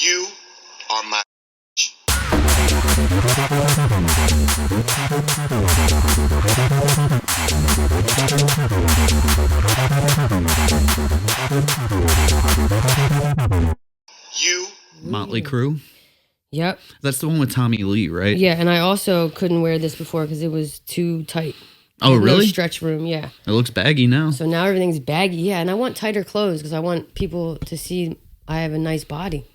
You are my. You. Motley Crue. Yep. That's the one with Tommy Lee, right? Yeah, and I also couldn't wear this before because it was too tight. Oh, really? No stretch room, yeah. It looks baggy now. So now everything's baggy, yeah. And I want tighter clothes because I want people to see I have a nice body.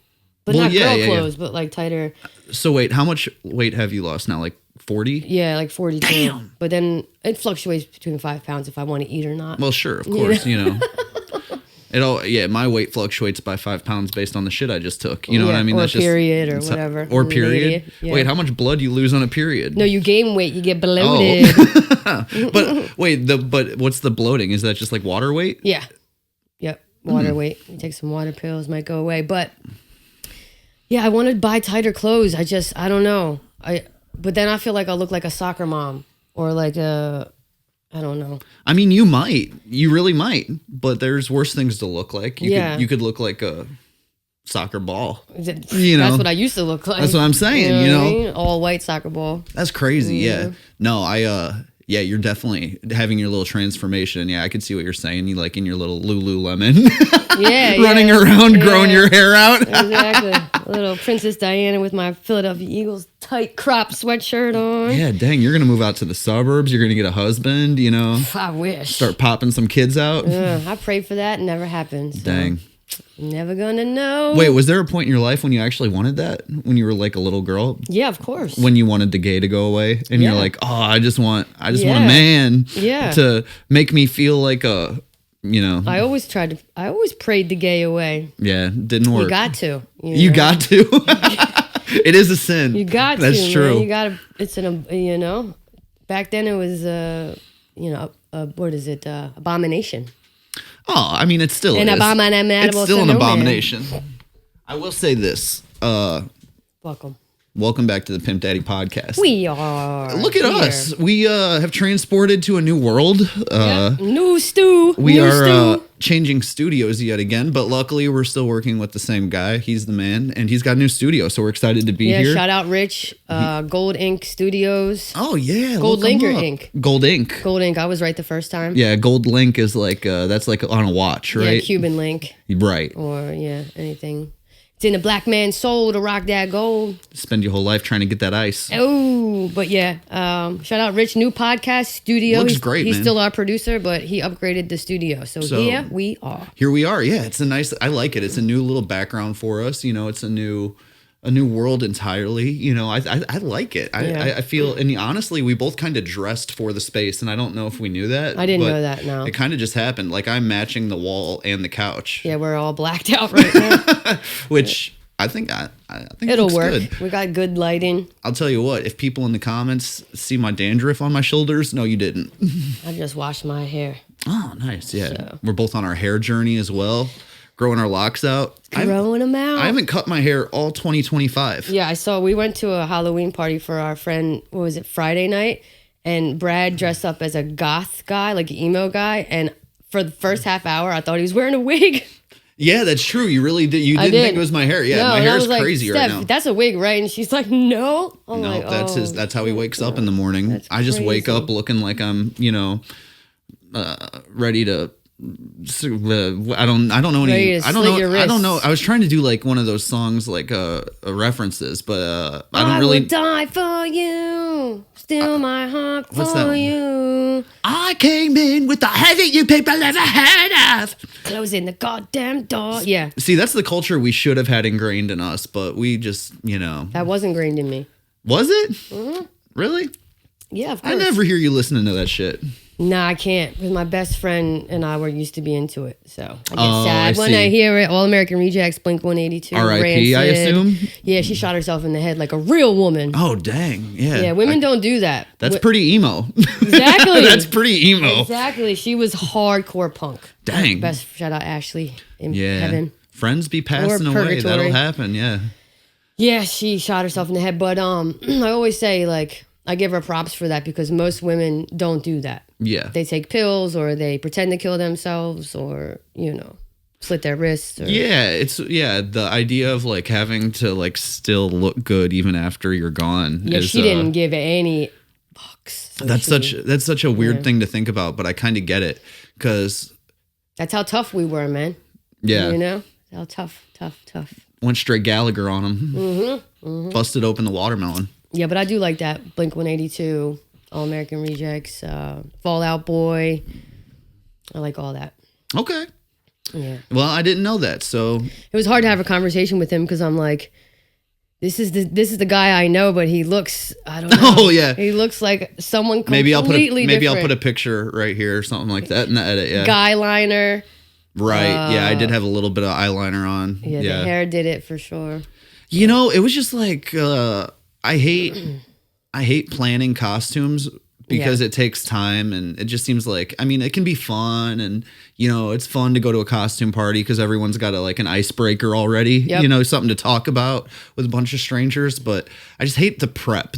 But not girl clothes, but like tighter. So wait, how much weight have you lost now? Like 40? Yeah, like 42. Damn. But then it fluctuates between 5 pounds if I want to eat or not. Well, sure, of course, you know. My weight fluctuates by 5 pounds based on the shit I just took. You know what I mean? Or period or whatever. Or period. Yeah. Wait, how much blood you lose on a period? No, you gain weight, you get bloated. Oh. But wait, but what's the bloating? Is that just like water weight? Yeah. Yep. Water weight. You take some water pills, might go away. But yeah, I want to buy tighter clothes. I don't know. But then I feel like I'll look like a soccer mom or like I don't know. I mean, you might. You really might. But there's worse things to look like. You could look like a soccer ball. You know, that's what I used to look like. That's what I'm saying. You know, what I mean? All white soccer ball. That's crazy. Yeah. No, yeah, you're definitely having your little transformation. Yeah, I could see what you're saying. You like in your little Lululemon. Running around, growing your hair out. Exactly. A little Princess Diana with my Philadelphia Eagles tight crop sweatshirt on. Yeah, dang, you're going to move out to the suburbs. You're going to get a husband, you know. I wish. Start popping some kids out. I prayed for that. Never happened. So. Dang. Never gonna know. Wait, was there a point in your life when you actually wanted that? When you were like a little girl? Yeah, of course. When you wanted the gay to go away? And you're like, oh, I just want a man to make me feel like a, you know. I always prayed the gay away. Yeah, didn't work. You got to. You got to. It is a sin. You got to. That's true. Man. You got to. It's you know, back then it was, what is it? Abomination. Oh, I mean, it still is. It's still an abomination. I will say this. Welcome back to the Pimp Daddy podcast. We are. Look at us. We have transported to a new world. New stew. We are changing studios yet again, but luckily we're still working with the same guy. He's the man, and he's got a new studio, so we're excited to be here. Shout out Rich, Gold Ink Studios. Oh, yeah. Gold Link or Ink? Gold Ink. Gold Ink. I was right the first time. Yeah, Gold Link is like, that's like on a watch, right? Yeah, Cuban link. Right. Or, anything. It's in a black man's soul to rock that gold. Spend your whole life trying to get that ice. Oh, but yeah. Shout out Rich, new podcast studio. Looks great, He's man. still our producer, but he upgraded the studio. So here we are. Here we are. Yeah, it's I like it. It's a new little background for us. You know, it's a new world entirely. You know, I like it. I feel, and honestly, we both kind of dressed for the space, and I don't know if we knew that. I didn't know that, no. It kind of just happened. Like, I'm matching the wall and the couch. Yeah, we're all blacked out right now. Which I think it'll work. Good. We got good lighting. I'll tell you what, if people in the comments see my dandruff on my shoulders, no, you didn't. I just washed my hair. Oh, nice. Yeah. So. We're both on our hair journey as well. Growing our locks out. Growing them out. I haven't cut my hair all 2025. Yeah, we went to a Halloween party for our friend, what was it, Friday night? And Brad dressed up as a goth guy, like an emo guy. And for the first half hour, I thought he was wearing a wig. Yeah, that's true. You really did. You didn't think it was my hair. Yeah, my hair is crazy right now. That's a wig, right? And she's like, no. I'm no, like, that's how he wakes up in the morning. I just wake up looking like I'm, ready to... I don't know any. I don't know. I was trying to do like one of those songs, like references, but I don't really. I would die for you, steal my heart for you. I came in with the haven't you people ever heard of? Closing the goddamn door. Yeah. See, that's the culture we should have had ingrained in us, but we just, That was ingrained in me. Was it? Mm-hmm. Really? Yeah, of course. I never hear you listening to that shit. Nah, I can't, because my best friend and I were used to be into it, so I get sad when I hear it. All American Rejects, Blink 182, R.I.P. I assume. Yeah, she shot herself in the head like a real woman. Oh, dang! Yeah, yeah. Women don't do that. That's pretty emo. Exactly. That's pretty emo. Exactly. She was hardcore punk. Dang. Best shout out Ashley in heaven. Friends be passing away. That'll happen. Yeah. Yeah, she shot herself in the head, but I always say I give her props for that because most women don't do that. Yeah. They take pills or they pretend to kill themselves or, slit their wrists. Or, the idea of like having to like still look good even after you're gone. Yeah, she didn't give any fucks. So that's such a weird thing to think about, but I kind of get it because that's how tough we were, man. Yeah, you know how tough. Went straight Gallagher on him. Busted open the watermelon. Yeah, but I do like that Blink 182, All American Rejects, Fall Out Boy. I like all that. Okay. Yeah. Well, I didn't know that, so it was hard to have a conversation with him because I'm like, this is the guy I know, but he looks, I don't know. Oh yeah, he looks like someone completely maybe I'll different. put a picture right here or something like that in the edit. Yeah. Guy liner. Right. Yeah, I did have a little bit of eyeliner on. Yeah, the hair did it for sure. You know, it was just like I hate planning costumes because it takes time, and it just seems like, I mean, it can be fun, and you know, it's fun to go to a costume party because everyone's got an icebreaker already, you know, something to talk about with a bunch of strangers. But I just hate the prep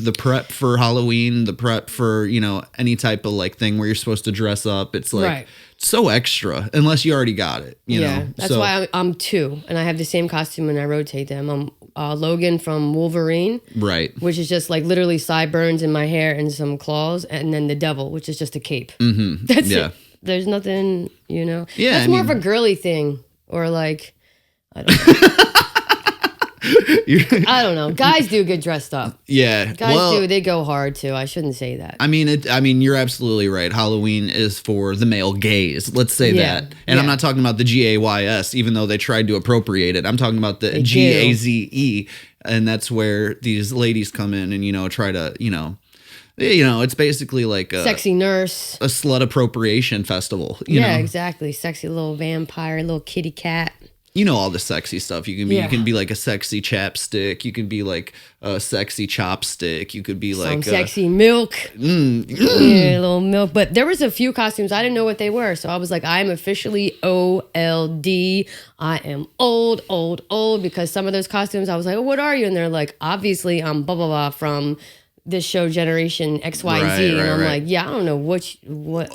for Halloween, the prep for, you know, any type of like thing where you're supposed to dress up. It's like so extra unless you already got it, you know. That's why I'm two, and I have the same costume and I rotate them. I'm Logan from Wolverine, right, which is just like literally sideburns in my hair and some claws, and then the Devil, which is just a cape. That's it. There's nothing, you know. Yeah, that's more of a girly thing, or like, I don't know. I don't know. Guys do get dressed up. Yeah, guys do. They go hard too. I shouldn't say that. I mean, you're absolutely right. Halloween is for the male gaze. Let's say that. And I'm not talking about the GAYS, even though they tried to appropriate it. I'm talking about the GAZE, and that's where these ladies come in and, you know, try to, you know, it's basically like a sexy nurse, a slut appropriation festival. You know? Exactly. Sexy little vampire, little kitty cat. You know, all the sexy stuff. You can be like a sexy chapstick. You can be like a sexy chopstick. You could be like some sexy milk. Yeah, little milk. But there was a few costumes I didn't know what they were, so I was like, I'm officially OLD. I am old because some of those costumes I was like, oh, what are you? And they're like, obviously I'm blah blah blah from this show Generation XYZ, and I'm like, yeah, I don't know what.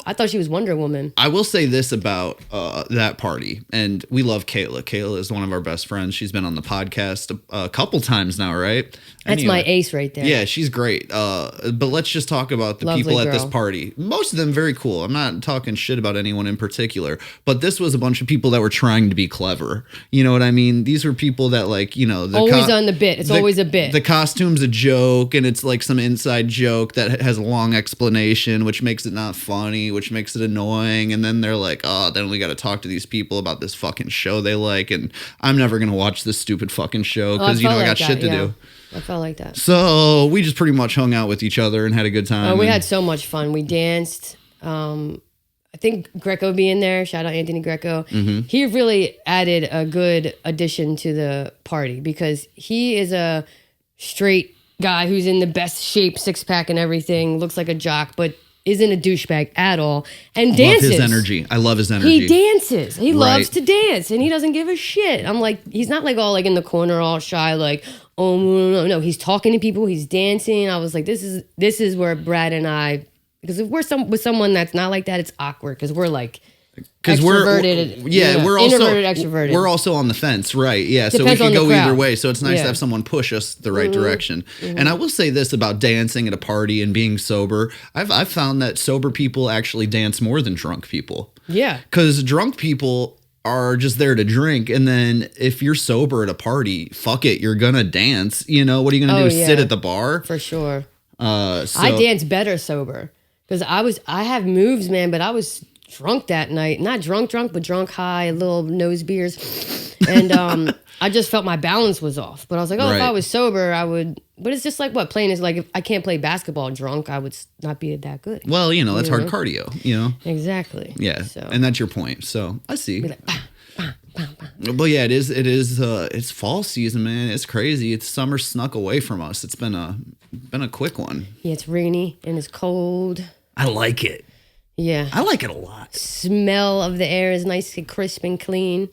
I thought she was Wonder Woman. I will say this about that party, and we love Kayla. Kayla is one of our best friends. She's been on the podcast a couple times now, right? That's my ace right there. Yeah, she's great. But let's just talk about the people at this party. Most of them very cool. I'm not talking shit about anyone in particular, but this was a bunch of people that were trying to be clever. You know what I mean? These were people that, like, you know, always on the bit. It's always a bit. The costume's a joke, and it's like some inside joke that has a long explanation, which makes it not funny, which makes it annoying. And then they're like, oh, then we got to talk to these people about this fucking show they like, and I'm never gonna watch this stupid fucking show because you know I got shit to do. I felt like that. So we just pretty much hung out with each other and had a good time. We had so much fun. We danced. I think Greco being there, shout out Anthony Greco, he really added a good addition to the party because he is a straight guy who's in the best shape, six pack and everything, looks like a jock, but isn't a douchebag at all, and dances. I love his energy. He dances. He loves to dance, and he doesn't give a shit. I'm like, he's not like all like in the corner, all shy, like, oh no. He's talking to people. He's dancing. I was like, this is where Brad and I, because if we're with someone that's not like that, it's awkward because we're like. Because we're also introverted, extroverted. We're also on the fence, right? Yeah, so we can go either way. So it's nice to have someone push us the right direction. And I will say this about dancing at a party and being sober. I've found that sober people actually dance more than drunk people. Yeah, because drunk people are just there to drink, and then if you're sober at a party, fuck it, you're gonna dance. You know, what are you gonna do? Sit at the bar? For sure. I dance better sober because I have moves, man, but I was drunk that night. Not drunk, but drunk high, little nose beers. And I just felt my balance was off. But I was like, if I was sober, I would. But it's just like playing is like, if I can't play basketball drunk, I would not be that good. Well, you know, that's hard cardio, you know? Exactly. Yeah. So. And that's your point. So I see. Be like, bah, bah, bah, bah. But yeah, it is it's fall season, man. It's crazy. It's summer snuck away from us. It's been a quick one. Yeah, it's rainy and it's cold. I like it. Yeah. I like it a lot. Smell of the air is nice and crisp and clean.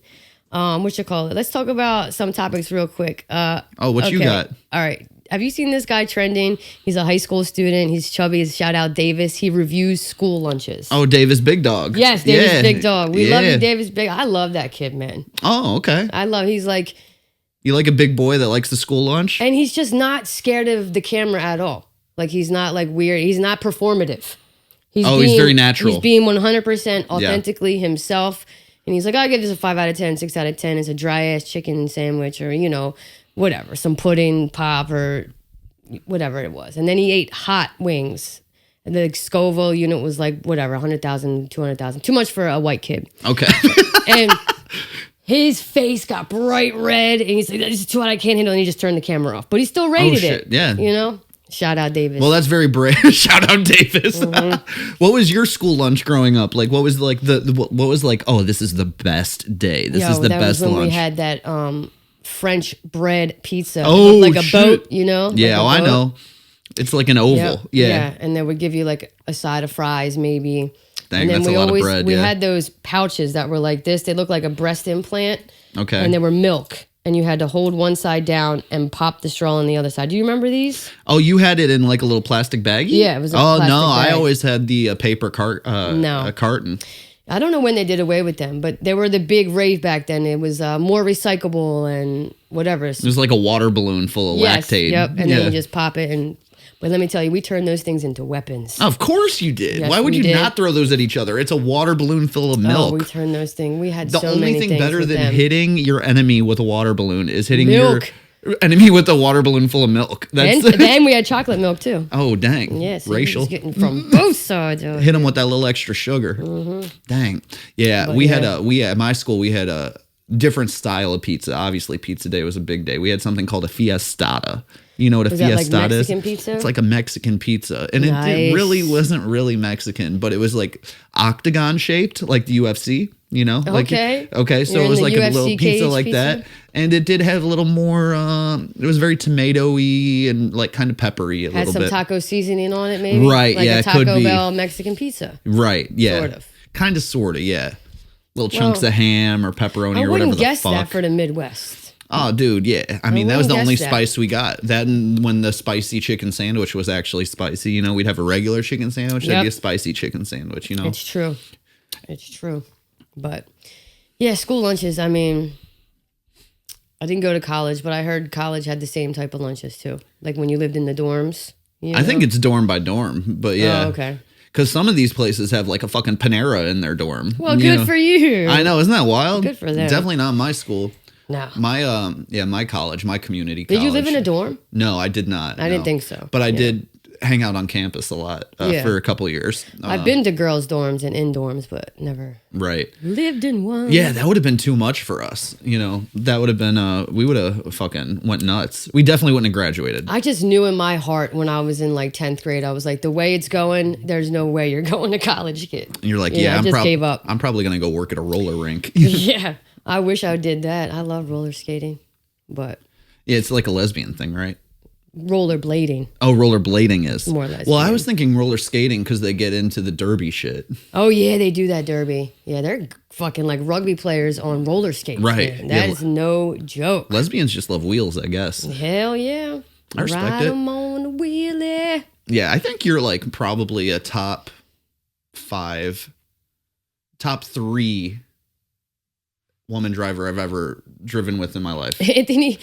What you call it? Let's talk about some topics real quick. What you got? All right. have you seen this guy trending? He's a high school student. He's chubby. Shout out Davis. He reviews school lunches. Oh, Davis Big Dog. Yes, Davis Big Dog. We love you, Davis Big. I love that kid, man. Oh, okay. He's like... You like a big boy that likes the school lunch? And he's just not scared of the camera at all. Like, he's not like weird. He's not performative. He's very natural. He's being 100% authentically himself. And he's like, I'll give this a 5 out of 10, 6 out of 10. It's a dry ass chicken sandwich or, whatever, some pudding, pop, or whatever it was. And then he ate hot wings. And the Scoville unit was like, whatever, 100,000, 200,000. Too much for a white kid. Okay. And his face got bright red. And he's like, this is too hot, I can't handle it. And he just turned the camera off. But he still rated it. Yeah. Shout out Davis. Well, that's very brave. Shout out Davis. Mm-hmm. What was your school lunch growing up? Like, what was like what was like, oh, this is the best day. This is the best lunch. We had that French bread pizza. Oh, like a boat, Yeah, like I know. It's like an oval. Yeah. And they would give you like a side of fries, maybe. Dang, and then that's a lot of bread. We had those pouches that were like this. They looked like a breast implant. Okay. And they were milk. And you had to hold one side down and pop the straw on the other side. Do you remember these? Oh, you had it in like a little plastic baggie? Yeah, it was a plastic bag. I always had the paper a carton. I don't know when they did away with them, but they were the big rave back then. It was more recyclable and whatever. It was like a water balloon full of lactate. Yep, and then you just pop it. But let me tell you, we turned those things into weapons. Of course you did. Yes, Why would you did. not throw those at each other? It's a water balloon full of milk. Oh, we turned those things. We had the so only many thing things better with than them. hitting your enemy with a water balloon is hitting milk. your enemy with a water balloon full of milk. And then we had chocolate milk too. Oh, dang. Yes. Racial. Getting from both sides. Hit them with that little extra sugar. Mm-hmm. Dang. Yeah. But at my school, we had a different style of pizza. Obviously, pizza day was a big day. We had something called a fiestada. You know what a fiestada is? Like Mexican pizza? It's like a Mexican pizza. And it really wasn't really Mexican, but it was like octagon shaped, like the UFC, Okay. So it was like a little pizza like that. And it did have a little more, it was very tomatoey and like kind of peppery a little bit. Had some taco seasoning on it, maybe? Right, like yeah, a it could Taco be. Bell Mexican pizza. Right, yeah. Sort of, yeah. Little chunks of ham or pepperoni or whatever the fuck. I wouldn't guess that for the Midwest. Oh, dude, yeah. I mean, that was the only spice we got. That and when the spicy chicken sandwich was actually spicy. We'd have a regular chicken sandwich. That'd be a spicy chicken sandwich, It's true. But, yeah, school lunches, I mean, I didn't go to college, but I heard college had the same type of lunches, too. Like when you lived in the dorms. I think it's dorm by dorm, but yeah. Oh, okay. Because some of these places have like a fucking Panera in their dorm. Well, good for you. I know. Isn't that wild? Good for them. Definitely not my school. No. My college, my community college. Did you live in a dorm? No, I did not. I didn't think so. But I did hang out on campus a lot for a couple of years. I've been to girls' dorms and in dorms, but never lived in one. Yeah, that would have been too much for us. That would have been, we would have fucking went nuts. We definitely wouldn't have graduated. I just knew in my heart when I was in like 10th grade, I was like, the way it's going, there's no way you're going to college, kid. And you're like, I just gave up. I'm probably going to go work at a roller rink. Yeah, I wish I did that. I love roller skating, but. Yeah, it's like a lesbian thing, right? Rollerblading. Oh, rollerblading is more lesbian. Well, I was thinking roller skating because they get into the derby shit. Oh yeah, they do that derby. Yeah, they're fucking like rugby players on roller skates. Right, man. That is no joke. Lesbians just love wheels, I guess. Hell yeah, I respect Ride it. them on the wheelie. Yeah, I think you're like probably a top 3 woman driver I've ever driven with in my life. Anthony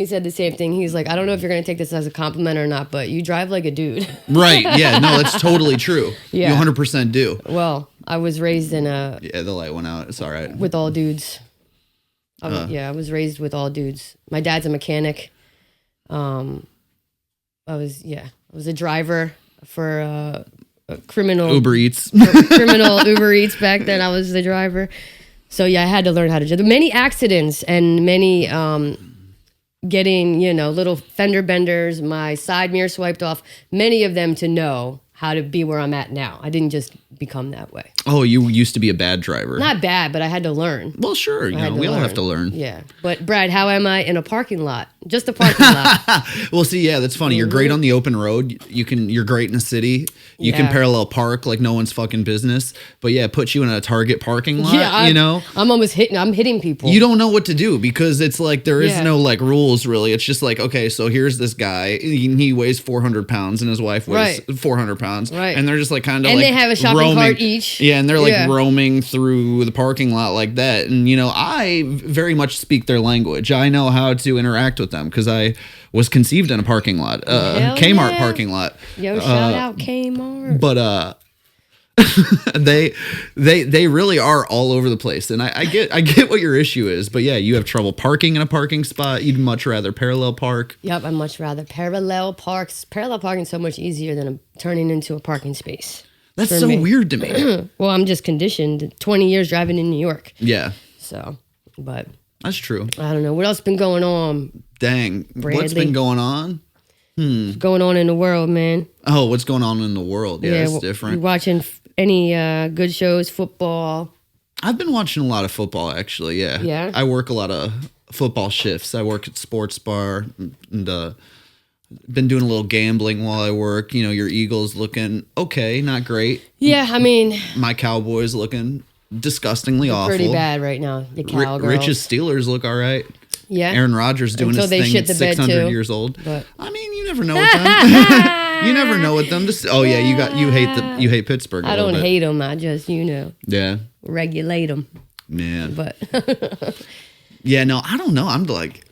said the same thing. He's like, I don't know if you're going to take this as a compliment or not, but you drive like a dude. Right. Yeah. No, that's totally true. Yeah. You 100% do. Well, I was raised in a... Yeah, the light went out. It's all right. With all dudes. I was raised with all dudes. My dad's a mechanic. I was a driver for a criminal... Uber Eats. Criminal Uber Eats back then. I was the driver. So, yeah, I had to learn how to drive. Many accidents and many getting, little fender benders, my side mirror swiped off, many of them to know how to be where I'm at now. I didn't just become that way. Oh, you used to be a bad driver. Not bad, but I had to learn. Well, sure. We all have to learn. Yeah. But Brad, how am I in a parking lot? Just a parking lot. Well, see, yeah, that's funny. You're great on the open road. You're great in a city. You can parallel park like no one's fucking business. But yeah, it puts you in a Target parking lot, I'm almost hitting people. You don't know what to do because it's like there is no like rules really. It's just like, okay, so here's this guy. He weighs 400 pounds and his wife weighs 400 pounds. Right. And they're just like kind of and like they have a shopping cart each. Yeah, and they're like roaming through the parking lot like that. And I very much speak their language. I know how to interact with them because I was conceived in a parking lot, Kmart parking lot. Yo, shout out Kmart. But they really are all over the place, and I get what your issue is. But yeah, you have trouble parking in a parking spot. You'd much rather parallel park. Yep, I'd much rather parallel parks. Parallel parking is so much easier than turning into a parking space. That's so weird to me. Well, I'm just conditioned. 20 years driving in New York. Yeah. So, but that's true. I don't know what else been going on. Dang, Bradley. What's been going on? What's going on in the world, man? Oh, what's going on in the world? Yeah, it's well, different. You watching any good shows, football? I've been watching a lot of football, actually. Yeah. Yeah. I work a lot of football shifts. I work at sports bar and been doing a little gambling while I work. Your Eagles looking okay, not great. Yeah, I mean, my Cowboys looking disgustingly awful. Pretty bad right now. The Cowgirls. Rich's Steelers look all right. Yeah. Aaron Rodgers doing Until his they thing shit at the bed 600 too, years old. but I mean, you never know with them. You never know with them. You hate Pittsburgh. I don't hate them. I just yeah regulate them. Yeah. But yeah, no, I don't know. I'm like.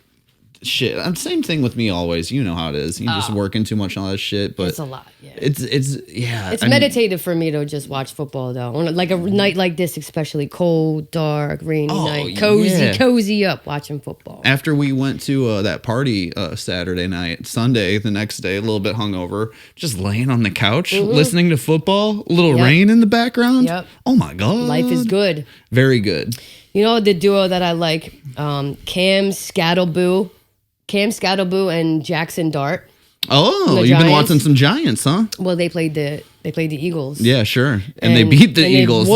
Shit, same thing with me always. You know how it is. You just working too much on that shit. But it's a lot. Yeah, it's meditative for me to just watch football though. On like a night like this, especially cold, dark, rainy night, cozy up watching football. After we went to that party Saturday night, Sunday the next day, a little bit hungover, just laying on the couch listening to football, a little rain in the background. Yep. Oh my god, life is good. Very good. The duo that I like, Cam Scattleboo and Jackson Dart. Oh, you've been watching some Giants, huh? Well, they played the Eagles. Yeah, sure. And they beat the Eagles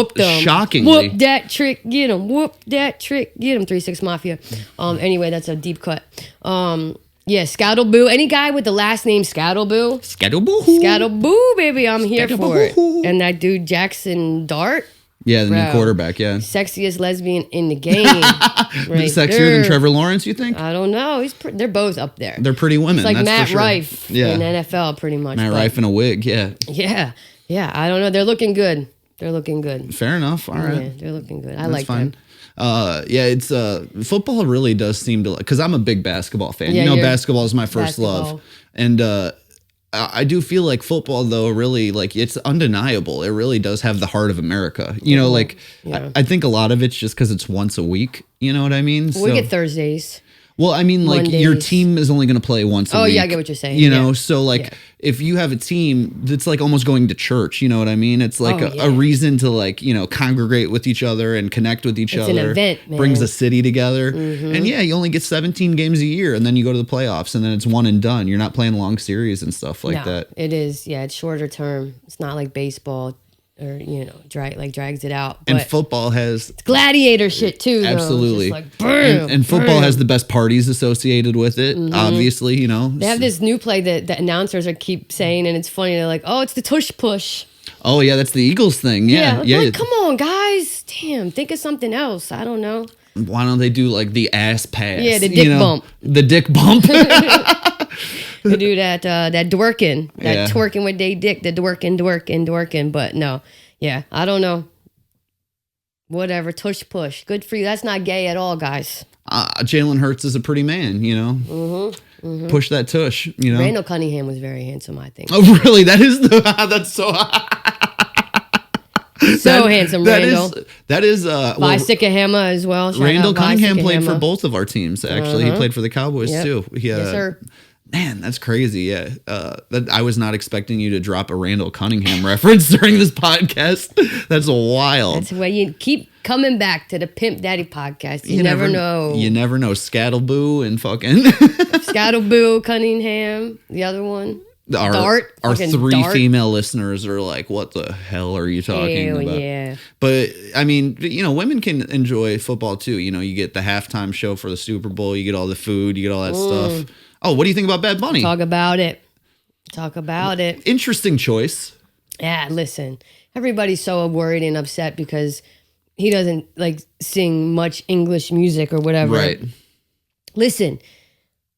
shockingly. Whoop that trick, get him. Whoop that trick, get him. 3-6 Mafia. Anyway, that's a deep cut. Yeah, Scattleboo. Any guy with the last name Scattleboo. Scattleboo, baby. I'm here for it. And that dude Jackson Dart. Yeah, the new quarterback, yeah. Sexiest lesbian in the game. Right sexier than Trevor Lawrence, you think? I don't know. They're both up there. They're pretty women. It's like that's Matt for sure. Rife in NFL, pretty much. Matt Rife in a wig, yeah. Yeah. Yeah, I don't know. They're looking good. Fair enough. All right. Yeah, they're looking good. I That's like fine. them. Yeah, it's football really does seem to, because I'm a big basketball fan. Yeah, basketball is my first love. And I do feel like football, though, really, like, it's undeniable. It really does have the heart of America. I think a lot of it's just because it's once a week. You know what I mean? We get Thursdays. Well, I mean, like, Mondays. your team is only going to play once a week. Oh, yeah, I get what you're saying. So, like, if you have a team, it's like almost going to church. You know what I mean? It's like a reason to, like, congregate with each other and connect with each other. It's an event, man. Brings a city together. Mm-hmm. And, you only get 17 games a year, and then you go to the playoffs, and then it's one and done. You're not playing long series and stuff like that. It is. Yeah, it's shorter term. It's not like baseball. Or drags it out. But and football has gladiator shit too. Absolutely, like, bam, and football has the best parties associated with it. Mm-hmm. Obviously, they have this new play that the announcers keep saying, and it's funny. They're like, "Oh, it's the tush push." Oh yeah, that's the Eagles thing. Yeah. Like, come on, guys. Damn, think of something else. I don't know. Why don't they do like the ass pass? Yeah, the dick bump. The dick bump. They do that dworking, twerking with they dick, the dworking. But no, I don't know. Whatever, tush push. Good for you. That's not gay at all, guys. Jalen Hurts is a pretty man, Mm-hmm. Mm-hmm. Push that tush, Randall Cunningham was very handsome, I think. Oh, really? That's so. So handsome, Randall. That is Sikahama as well. Randall Cunningham played for both of our teams. Actually, he played for the Cowboys too. Yes, sir. Man, that's crazy. Yeah, I was not expecting you to drop a Randall Cunningham reference during this podcast. That's wild. That's why you keep coming back to the Pimp Daddy podcast. You never know. You never know. Scattleboo and fucking Scattleboo, Cunningham, the other one. Our fucking 3 dart. female listeners are like, what the hell are you talking Ew, about? yeah. But I mean, women can enjoy football too. You get the halftime show for the Super Bowl, you get all the food, you get all that stuff. Oh, what do you think about Bad Bunny? Talk about it. Interesting choice. Yeah, listen. Everybody's so worried and upset because he doesn't like sing much English music or whatever. Right. Listen,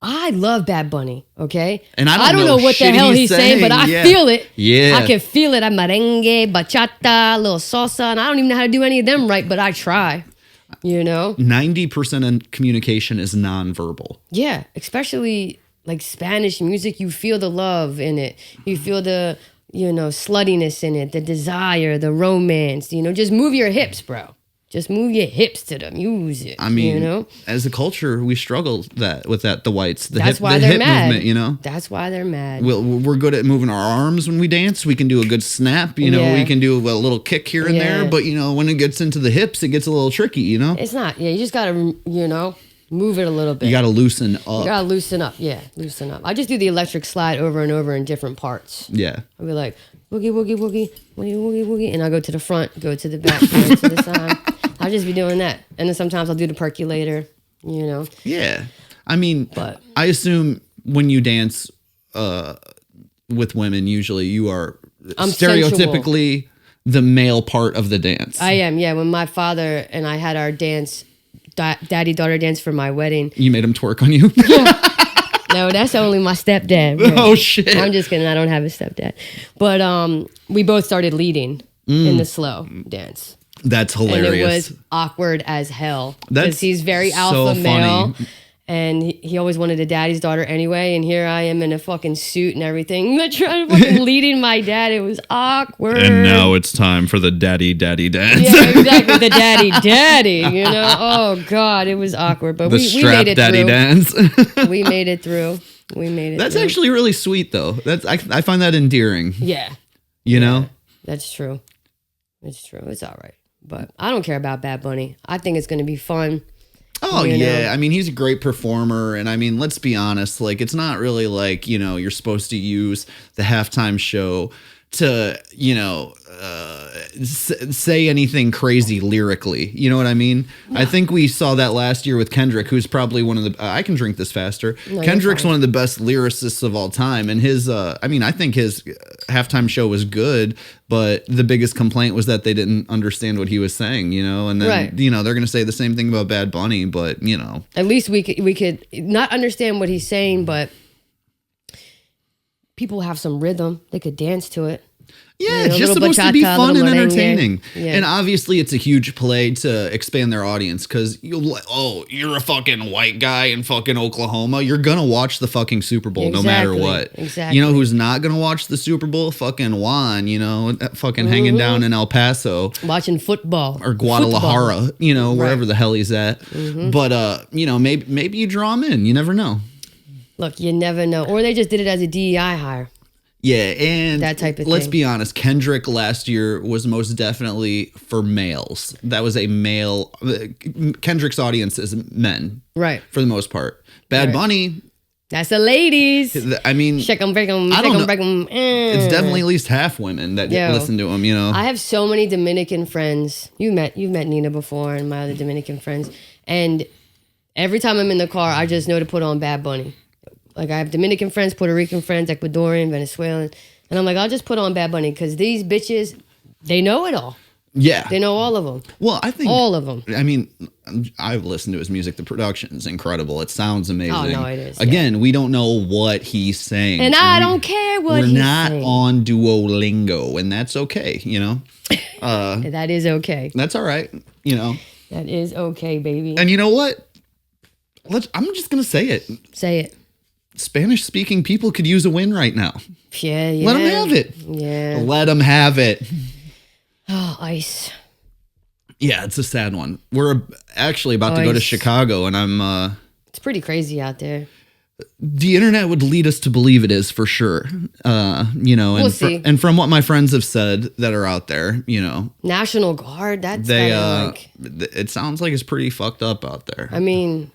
I love Bad Bunny, okay? And I don't know what the hell he's saying, but I feel it. Yeah. I can feel it. I'm merengue, bachata, little salsa, and I don't even know how to do any of them right, but I try, 90% of communication is nonverbal. Yeah, especially like Spanish music, you feel the love in it. You feel the, sluttiness in it, the desire, the romance, just move your hips, bro. Just move your hips to the music. I mean, as a culture, we struggle with that. The whites, That's why they're hip mad. movement, That's why they're mad. We're good at moving our arms when we dance. We can do a good snap. We can do a little kick here and there. But when it gets into the hips, it gets a little tricky. It's not. Yeah, you just gotta move it a little bit. You gotta loosen up. You gotta loosen up. Yeah, loosen up. I just do the electric slide over and over in different parts. Yeah. I'll be like woogie woogie woogie woogie woogie woogie, and I'll go to the front, go to the back, go to the side. I'll just be doing that. And then sometimes I'll do the percolator, Yeah. I mean, but I assume when you dance with women, usually you are stereotypically the male part of the dance. I am, yeah. When my father and I had our dance, daddy-daughter dance for my wedding. You made him twerk on you? No, that's only my stepdad. Bro. Oh, shit. I'm just kidding. I don't have a stepdad. But we both started leading in the slow dance. That's hilarious. And it was awkward as hell. Because he's very so alpha male. funny. And he always wanted a daddy's daughter anyway. And here I am in a fucking suit and everything. I'm trying to fucking leading my dad. It was awkward. And now it's time for the daddy dance. Yeah, exactly. The daddy. Oh, God. It was awkward. But we made it daddy through. dance. We made it through. That's actually really sweet, though. I find that endearing. Yeah. You know? That's true. It's true. It's all right. But I don't care about Bad Bunny. I think it's going to be fun. Oh, yeah. I mean, he's a great performer. And I mean, let's be honest. Like, it's not really like, you're supposed to use the halftime show to, say anything crazy lyrically. You know what I mean? Yeah. I think we saw that last year with Kendrick, who's probably one of the, I can drink this faster. No, Kendrick's one of the best lyricists of all time. And his, I think his halftime show was good, but the biggest complaint was that they didn't understand what he was saying, and then, they're going to say the same thing about Bad Bunny, but, At least we could not understand what he's saying, but people have some rhythm. They could dance to it. Yeah, it's just supposed to be fun and entertaining. Yeah. And obviously it's a huge play to expand their audience because you're a fucking white guy in fucking Oklahoma. You're going to watch the fucking Super Bowl no matter what. Exactly. You know who's not going to watch the Super Bowl? Fucking Juan, fucking hanging down in El Paso. Watching football. Or Guadalajara, wherever the hell he's at. Mm-hmm. But, maybe you draw him in. You never know. Look, you never know. Or they just did it as a DEI hire. Yeah, and that type of let's thing. Be honest, Kendrick last year was most definitely for males. That was a male. Kendrick's audience is men, right? For the most part. Bad Bunny, that's the ladies. I mean, shake 'em, break 'em, shake 'em, break 'em. It's definitely at least half women that listen to him. I have so many Dominican friends. You've met Nina before, and my other Dominican friends. And every time I'm in the car, I just know to put on Bad Bunny. Like, I have Dominican friends, Puerto Rican friends, Ecuadorian, Venezuelan. And I'm like, I'll just put on Bad Bunny because these bitches, they know it all. Yeah. They know all of them. Well, I think... all of them. I mean, I've listened to his music. The production is incredible. It sounds amazing. Oh, no, it is. Again, we don't know what he's saying. And I don't care what he's saying. We're not on Duolingo, and that's okay, That is okay. That's all right, That is okay, baby. And you know what? I'm just going to say it. Say it. Spanish-speaking people could use a win right now. Yeah. Let them have it. Yeah. Let them have it. Oh, ice. Yeah, it's a sad one. We're actually about to go to Chicago, and I'm... It's pretty crazy out there. The internet would lead us to believe it is for sure. We'll see. And from what my friends have said that are out there, National Guard, that's it sounds like it's pretty fucked up out there. I mean...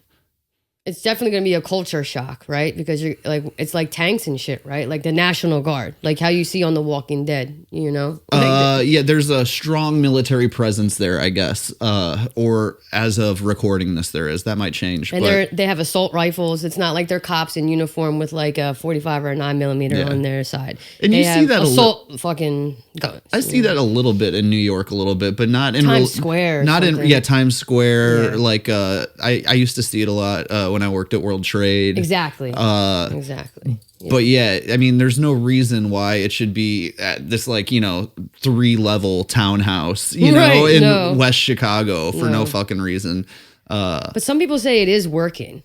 it's definitely going to be a culture shock, right? Because you're like, it's like tanks and shit, right? Like the National Guard, like how you see on The Walking Dead, you know? Yeah, there's a strong military presence there, I guess. Or as of recording this, there is. That might change. And they have assault rifles. It's not like they're cops in uniform with like a 45 or a 9mm on their side. And they you see that assault fucking guns. I see that a little bit in New York, a little bit, but not in Times Square. Not in Times Square. Yeah. Like I used to see it a lot when I worked at World Trade. Exactly. Exactly. Yeah. But yeah, I mean, there's no reason why it should be at this 3-level townhouse, in West Chicago for no fucking reason. But some people say it is working.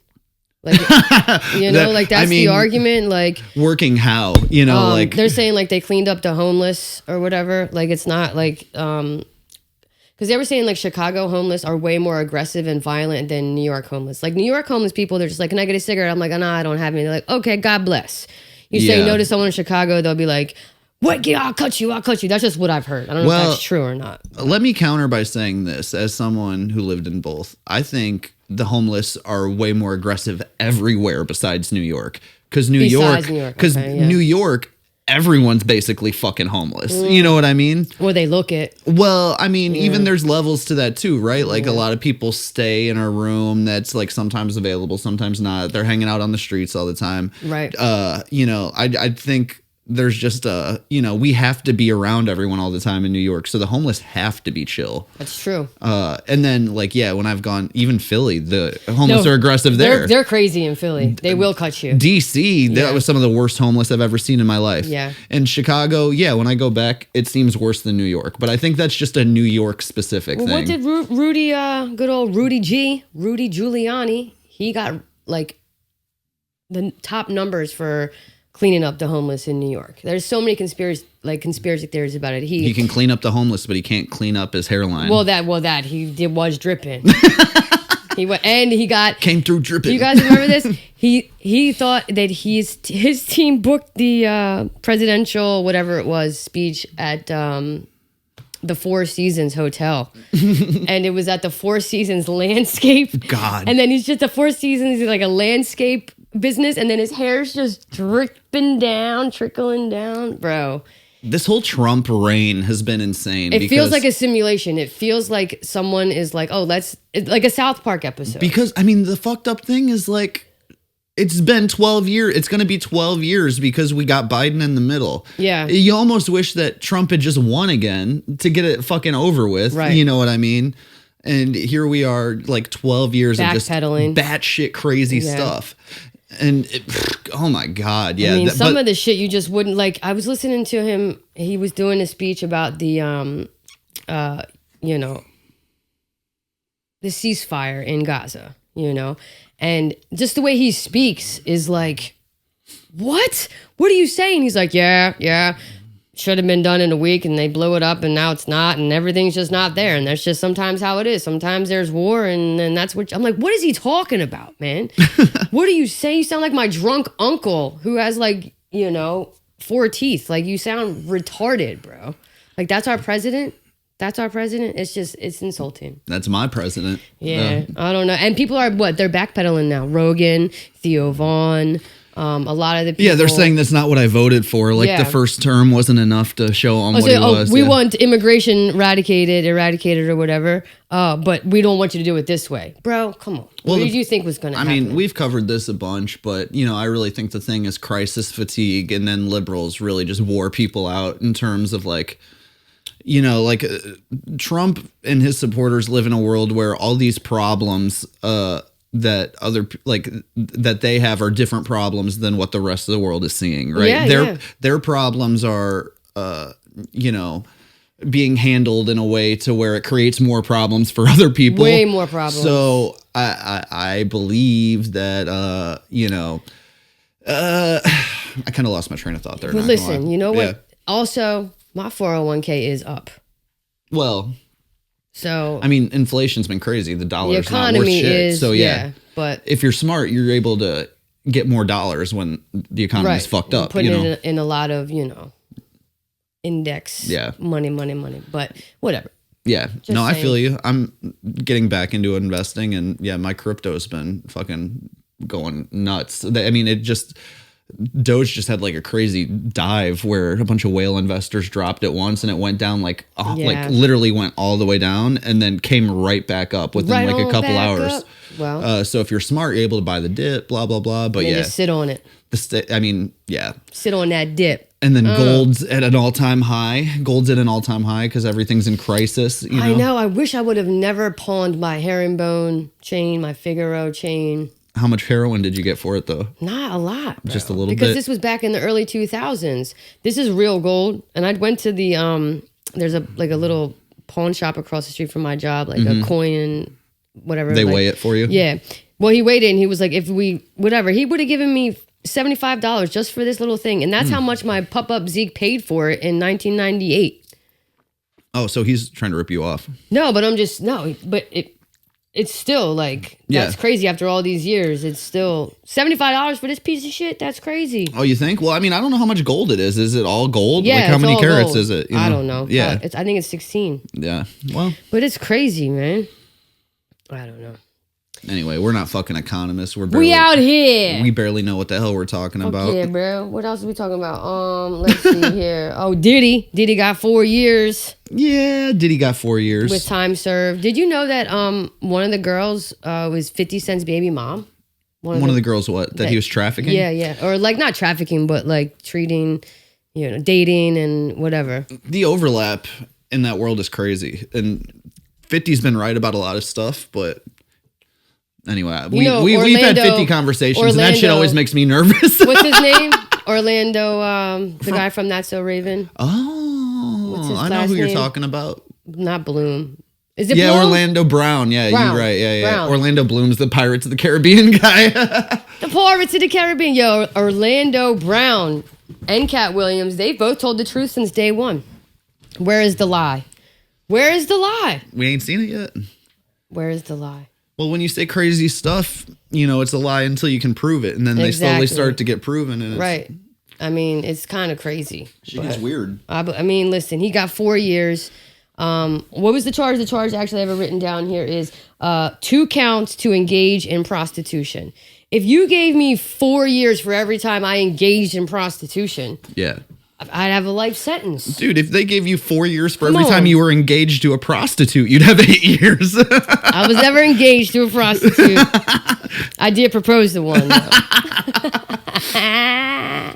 Like, that's the argument. Like, working how? They're saying like they cleaned up the homeless or whatever. Like, it's not like because they were saying like Chicago homeless are way more aggressive and violent than New York homeless. Like New York homeless people, they're just like, "Can I get a cigarette?" I'm like, "Oh, no, I don't have any." They're like, "Okay, God bless." You say no to someone in Chicago, they'll be like, "What? Yeah, I'll cut you. That's just what I've heard. I don't know if that's true or not. Let me counter by saying this as someone who lived in both. I think the homeless are way more aggressive everywhere besides New York. Because New York, everyone's basically fucking homeless. You know what I mean? Or they look it. Well, I mean, even there's levels to that too, right? Like a lot of people stay in a room that's like sometimes available, sometimes not. They're hanging out on the streets all the time. Right. I think there's just we have to be around everyone all the time in New York, so the homeless have to be chill. That's true. And then when I've gone, even Philly, the homeless are aggressive there. They're crazy in Philly. They will cut you. DC, that was some of the worst homeless I've ever seen in my life. Yeah. And Chicago, when I go back, it seems worse than New York, but I think that's just a New York specific thing. What did Rudy, good old Rudy Giuliani, he got like the top numbers for cleaning up the homeless in New York. There's so many conspiracy theories about it. He can clean up the homeless, but he can't clean up his hairline. That he was dripping. He came through dripping. You guys remember this? He thought that his team booked the presidential whatever it was speech at the Four Seasons Hotel, and it was at the Four Seasons landscape. God. And then he's just the Four Seasons is like a landscape business, and then his hair's just trickling down, bro. This whole Trump reign has been insane. It feels like a simulation. It feels like someone is like, it's like a South Park episode. Because, I mean, the fucked up thing is like, it's been 12 years. It's going to be 12 years because we got Biden in the middle. Yeah. You almost wish that Trump had just won again to get it fucking over with. Right. You know what I mean? And here we are, like 12 years of just batshit crazy stuff. And oh my God, yeah. I mean, some of the shit you just wouldn't like. I was listening to him. He was doing a speech about the, the ceasefire in Gaza. And just the way he speaks is like, what? What are you saying? He's like, yeah. Should have been done in a week, and they blew it up, and now it's not, and everything's just not there. And that's just sometimes how it is. Sometimes there's war, and then that's what I'm like, what is he talking about, man? What do you say? You sound like my drunk uncle who has 4 teeth. Like, you sound retarded, bro. Like, that's our president. It's insulting. That's my president. Yeah. I don't know. And people are they're backpedaling now. Rogan, Theo Vaughn. A lot of the people. Yeah, they're saying that's not what I voted for. Like the first term wasn't enough to show on what he was. We want immigration eradicated or whatever. But we don't want you to do it this way. Bro, come on. What did you think was going to happen? I mean, we've covered this a bunch, but, I really think the thing is crisis fatigue, and then liberals really just wore people out in terms of Trump and his supporters live in a world where all these problems that that they have are different problems than what the rest of the world is seeing, right? Yeah, their problems are being handled in a way to where it creates more problems for other people. Way more problems. So I believe that I kind of lost my train of thought there. But listen, you know what? Yeah. Also, my 401k is up. Well, so I mean, inflation's been crazy. The dollar's not worth shit. So but if you're smart, you're able to get more dollars when the economy's fucked up. Putting it in a lot of index money. But whatever. Yeah, just saying. I feel you. I'm getting back into investing, and my crypto's been fucking going nuts. I mean, Doge just had like a crazy dive where a bunch of whale investors dropped at once, and it went down like literally went all the way down and then came right back up within like a couple hours. Up. Well, so if you're smart, you're able to buy the dip, blah blah blah. But yeah, just sit on it. Sit on that dip. And then gold's at an all-time high. Gold's at an all-time high because everything's in crisis. You know? I know. I wish I would have never pawned my herringbone chain, my Figaro chain. How much heroin did you get for it, though? Not a lot, bro. Just a little bit? Because this was back in the early 2000s. This is real gold. And I went to the, there's a little pawn shop across the street from my job, like a coin, whatever. They weigh it for you? Yeah. Well, he weighed it and he was like, he would have given me $75 just for this little thing. And that's how much my pup-up Zeke paid for it in 1998. Oh, so he's trying to rip you off. No, but it's still like, that's crazy after all these years. It's still $75 for this piece of shit. That's crazy. Oh, you think? Well, I mean, I don't know how much gold it is. Is it all gold? Yeah, like how many carats gold. is it? You know? I don't know. Yeah. I think it's 16. Yeah. Well. But it's crazy, man. I don't know. Anyway, we're not fucking economists. We out here. We barely know what the hell we're talking about. Yeah, bro. What else are we talking about? Let's see here. Oh, Diddy. Diddy got 4 years. Yeah, Diddy got 4 years. With time served. Did you know that one of the girls was 50 Cent's baby mom? One of the girls what? That he was trafficking? Yeah. Or like not trafficking, but like treating, dating and whatever. The overlap in that world is crazy. And 50's been right about a lot of stuff, but... Anyway, we've had 50 conversations, and that shit always makes me nervous. What's his name? Orlando, the guy from That's So Raven. Oh, I know who you're talking about. Not Bloom. Is it Brown? Bloom? Orlando Brown. Yeah, Brown. You're right. Yeah. Brown. Orlando Bloom's the Pirates of the Caribbean guy. The Pirates of the Caribbean. Yo, Orlando Brown and Cat Williams, they both told the truth since day one. Where is the lie? Where is the lie? We ain't seen it yet. Where is the lie? Well, when you say crazy stuff, it's a lie until you can prove it. And then they slowly start to get proven. And right. I mean, it's kind of crazy. She gets weird. I mean, listen, he got 4 years. What was the charge? The charge actually I have it written down here is 2 counts to engage in prostitution. If you gave me 4 years for every time I engaged in prostitution, yeah, I'd have a life sentence. Dude, if they gave you 4 years for every time you were engaged to a prostitute, you'd have 8 years. I was never engaged to a prostitute. I did propose to one, though.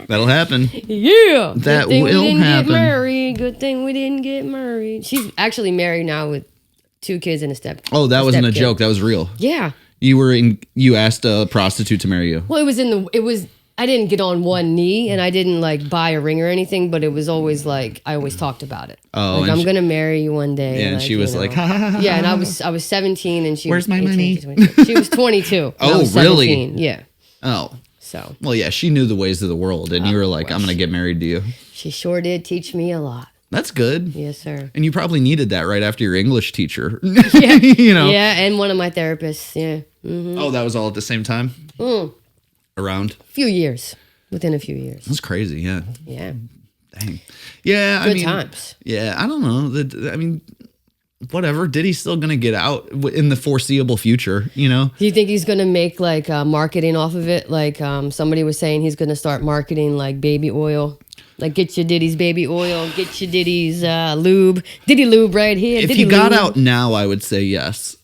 That'll happen. Yeah. That will happen. Get married. Good thing we didn't get married. She's actually married now with 2 kids and a step. Oh, that wasn't a joke. That was real. Yeah. You asked a prostitute to marry you. Well, I didn't get on one knee and I didn't like buy a ring or anything, but it was always like, I always talked about it. Oh, like, I'm going to marry you one day. Yeah, and she was like, ha, ha, ha, ha. Yeah, and I was 17 and she Where's was my 18, money? She was 22. Oh, I was really? 17. Yeah. Oh. So. Well, yeah, she knew the ways of the world and you were like, I'm going to get married to you. She sure did teach me a lot. That's good. Yes, sir. And you probably needed that right after your English teacher. Yeah. Yeah, and one of my therapists. Yeah. Mm-hmm. Oh, that was all at the same time? Around? Within a few years. That's crazy, yeah. Yeah. Dang. Yeah, Good times. Yeah, I don't know. I mean, whatever. Diddy's still going to get out in the foreseeable future, Do you think he's going to make like marketing off of it? Like somebody was saying he's going to start marketing like baby oil. Like get your Diddy's baby oil, get your Diddy's lube. Diddy lube right here. If Diddy he got lube. out now, I would say yes.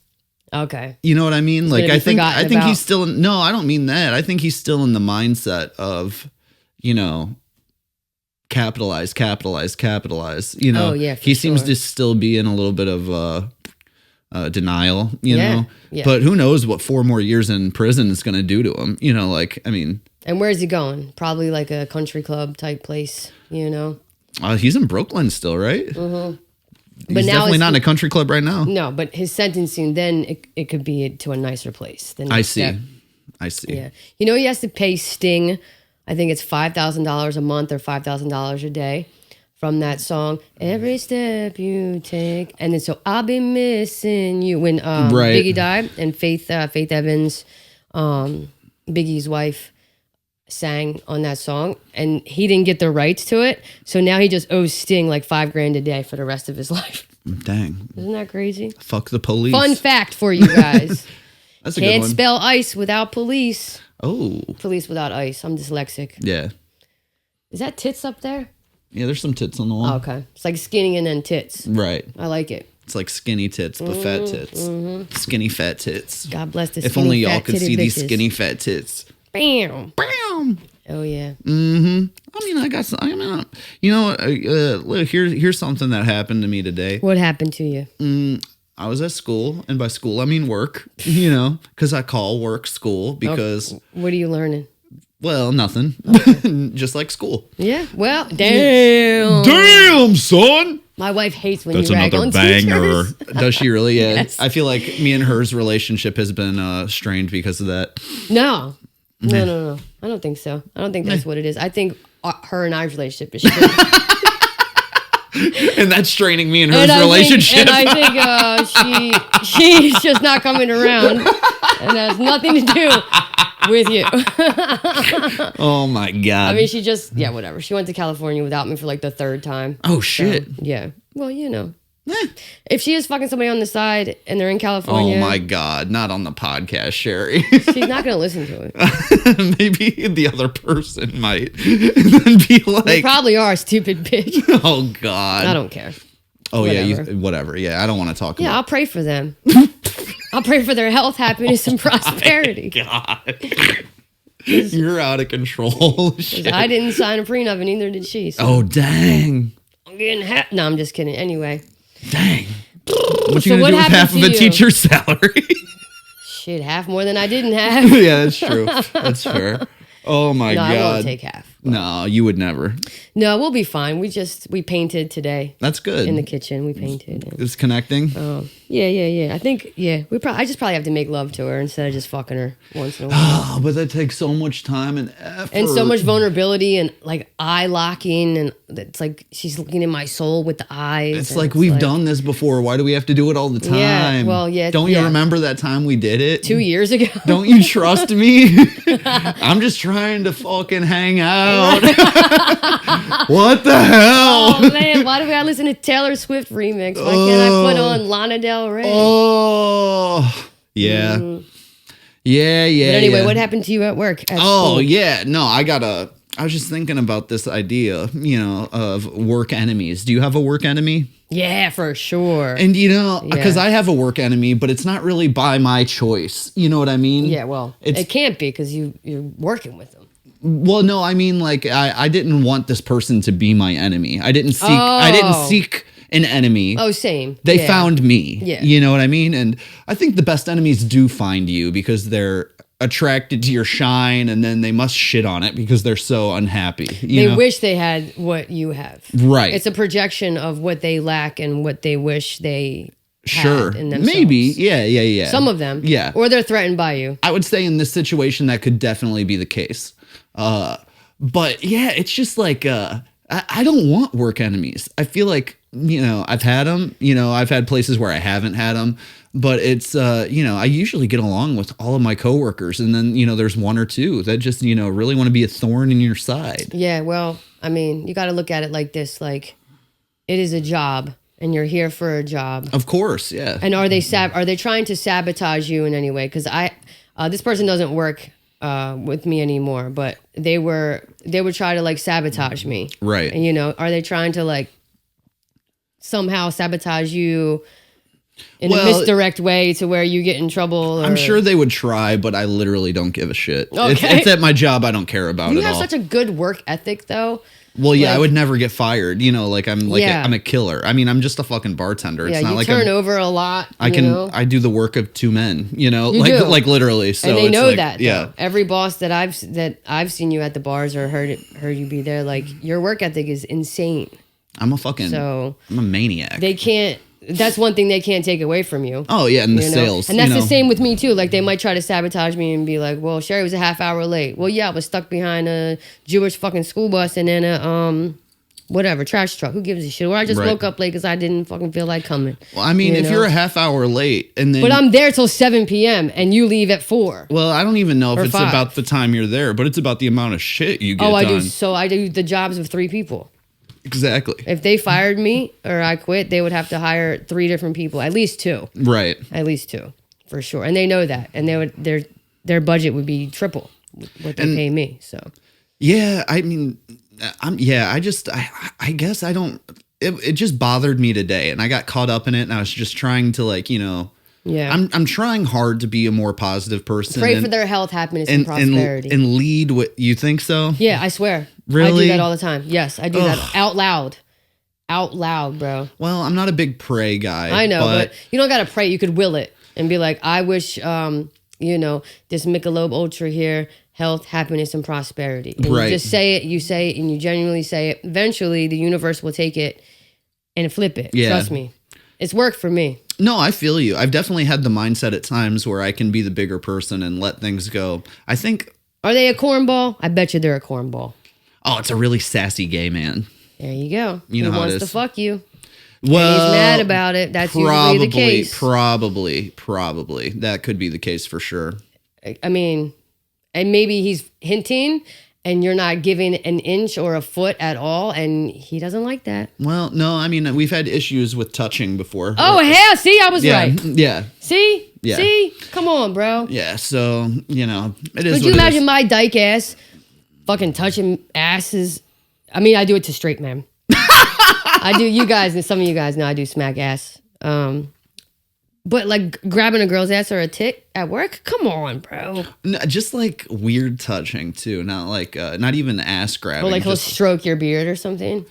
Okay. You know what I mean? Like I think about. he's still no, I don't mean that. I think he's still in the mindset of, capitalize. Oh, yeah, he seems to still be in a little bit of denial, know. Yeah. But who knows what 4 more years in prison is going to do to him? And where's he going? Probably like a country club type place, He's in Brooklyn still, right? Mm-hmm. He's definitely not in a country club right now. No, but his sentencing, then it could be to a nicer place. I see. Yeah. He has to pay Sting, I think it's $5,000 a month or $5,000 a day from that song, Every Step You Take. And then so I'll Be Missing You. When Biggie died and Faith Evans, Biggie's wife, sang on that song and he didn't get the rights to it, so now he just owes Sting like $5,000 a day for the rest of his life. Dang, isn't that crazy? Fuck the police. Fun fact for you guys. That's a good one. Can't spell ice without police. Oh. Felice without ice. I'm dyslexic. Yeah. Is that tits up there? Yeah, there's some tits on the wall. Oh, okay. It's like skinny and then tits. Right. I like it. It's like skinny tits, but fat tits. Skinny fat tits. God bless the If skinny only y'all fat could titty see these bitches. skinny fat tits. Bam. Bam. Oh, yeah. I mean, I got some. You know, look, here's something that happened to me today. What happened to you? I was at school, and by school I mean work. You know, because I call work school because, What are you learning? well, nothing. Just like school. Yeah. Well, damn. Damn, son. My wife hates when That's you rag another on banger. teachers. Does she really? Yeah. Yes. I feel like me and her's relationship has been strained because of that. No. No. I don't think so. I don't think that's what it is. I think her and I's relationship is straight. And that's straining me and her's relationship. I think she's just not coming around. And that has nothing to do with you. Oh, my God. I mean, she just, whatever. She went to California without me for like the third time. Oh, shit. So, yeah. Well, you know. If she is fucking somebody on the side and they're in California. Oh, my God. Not on the podcast, Sheri. She's not going to listen to it. Maybe the other person might. And then be You like, probably are, stupid bitch. oh, God. I don't care. Oh, Whatever. yeah. Whatever. Yeah. I don't want to talk Yeah, about I'll pray for them. I'll pray for their health, happiness, and prosperity. God. You're out of control. Shit. I didn't sign a prenup, and neither did she. So Oh, dang. I'm getting No, I'm just kidding. Anyway. Dang. What So you gonna what do with happened half to of a you? teacher's salary? Shit, half more than I didn't have. Yeah, that's true. That's fair. Oh my No, God. I won't take half. No, you would never. No, we'll be fine. We painted today That's good. in the kitchen. We painted. And, It's connecting. yeah. I think, I just probably have to make love to her instead of just fucking her once in a while. Oh, but that takes so much time and effort. And so much vulnerability and like eye locking. And it's like she's looking in my soul with the eyes. It's and like we've done this before. Why do we have to do it all the time? Yeah, well, yeah, Don't you yeah. remember that time we did it? 2 years ago. Don't you trust me? I'm just trying to fucking hang out. What the hell? Oh man, why do we gotta listen to Taylor Swift remix? Why can't I put on Lana Del Rey? Oh, yeah. Yeah. But anyway, yeah. what happened to you at work? At Oh, school? yeah. No, I was just thinking about this idea, of work enemies. Do you have a work enemy? Yeah, for sure. And, because Yeah. I have a work enemy, but it's not really by my choice. You know what I mean? Yeah, well, it can't be because you're working with them. Well, no, I mean, like, I didn't want this person to be my enemy. I didn't seek an enemy. Oh, same. They Yeah. found me. Yeah. You know what I mean? And I think the best enemies do find you because they're attracted to your shine, and then they must shit on it because they're so unhappy. You They know? wish they had what you have. Right. It's a projection of what they lack and what they wish they Sure. had in themselves. Maybe. Yeah. Some of them. Yeah. Or they're threatened by you. I would say in this situation that could definitely be the case. But yeah, it's just like I don't want work enemies. I feel like I've had them. I've had places where I haven't had them, but it's I usually get along with all of my coworkers, and then there's one or two that just really want to be a thorn in your side. Yeah, well, I mean, you got to look at it like this: like, it is a job, and you're here for a job. Of course, yeah. And are they trying to sabotage you in any way? Because this person doesn't work with me anymore, but they would try to like sabotage me, Right. And are they trying to like somehow sabotage you in a misdirect way to where you get in trouble? Or... I'm sure they would try, but I literally don't give a shit. Okay. It's at my job. I don't care about You it have all. such a good work ethic, though. Well, yeah, like- I would never get fired. Yeah. I'm a killer. I mean, I'm just a fucking bartender. It's Yeah, not you like turn over a lot. I do the work of two men, You do. like literally. So And they it's know like, that. Though. Yeah. Every boss that I've seen you at the bars or heard you be there, like your work ethic is insane. I'm So a maniac. they can't. That's one thing they can't take away from you. Oh yeah, and the you know? sales. And that's the same with me too. Like they might try to sabotage me and be like, "Well, Sheri was a half hour late." Well, yeah, I was stuck behind a Jewish fucking school bus and then a whatever trash truck. Who gives a shit? Or I just Right. woke up late because I didn't fucking feel like coming. Well, I mean, if you're a half hour late and then, But I'm there till 7 p.m. and you leave at 4. well, I don't even know if Or it's 5. about the time you're there, but it's about the amount of shit you get Oh, I done. do. So I do the jobs of 3 people. Exactly. If they fired me or I quit, they would have to hire 3 different people, at least 2. Right. At least 2, for sure. And they know that. And their budget would be triple what they pay me. So yeah, I mean, I guess I don't. It just bothered me today, and I got caught up in it, and I was just trying to yeah, I'm trying hard to be a more positive person. Pray for their health, happiness, and prosperity, and lead what you think so. Yeah, I swear, really, I do that all the time. Yes, I do that out loud, bro. Well, I'm not a big pray guy. I know, but you don't gotta pray. You could will it and be like, I wish, this Michelob Ultra here, health, happiness, and prosperity. And right. You just say it, and you genuinely say it. Eventually, the universe will take it and flip it. Yeah. Trust me. It's worked for me. No, I feel you. I've definitely had the mindset at times where I can be the bigger person and let things go. I think... Are they a cornball? I bet you they're a cornball. Oh, it's a really sassy gay man. There you go. You know he how wants it to is. fuck you. Well, and he's mad about it. That's usually the case. Probably. That could be the case for sure. I mean, and maybe he's hinting and you're not giving an inch or a foot at all, and he doesn't like that. Well, no, I mean, we've had issues with touching before. Oh, hell, see, I was right. Yeah. See? Yeah. See? Come on, bro. Yeah, so, it is. Would you imagine my dyke ass fucking touching asses? I mean, I do it to straight men. I do, you guys, and some of you guys know I do smack ass. But like grabbing a girl's ass or a tit at work? Come on, bro. No, just like weird touching too. Not like, not even ass grabbing. Or like he'll stroke your beard or something?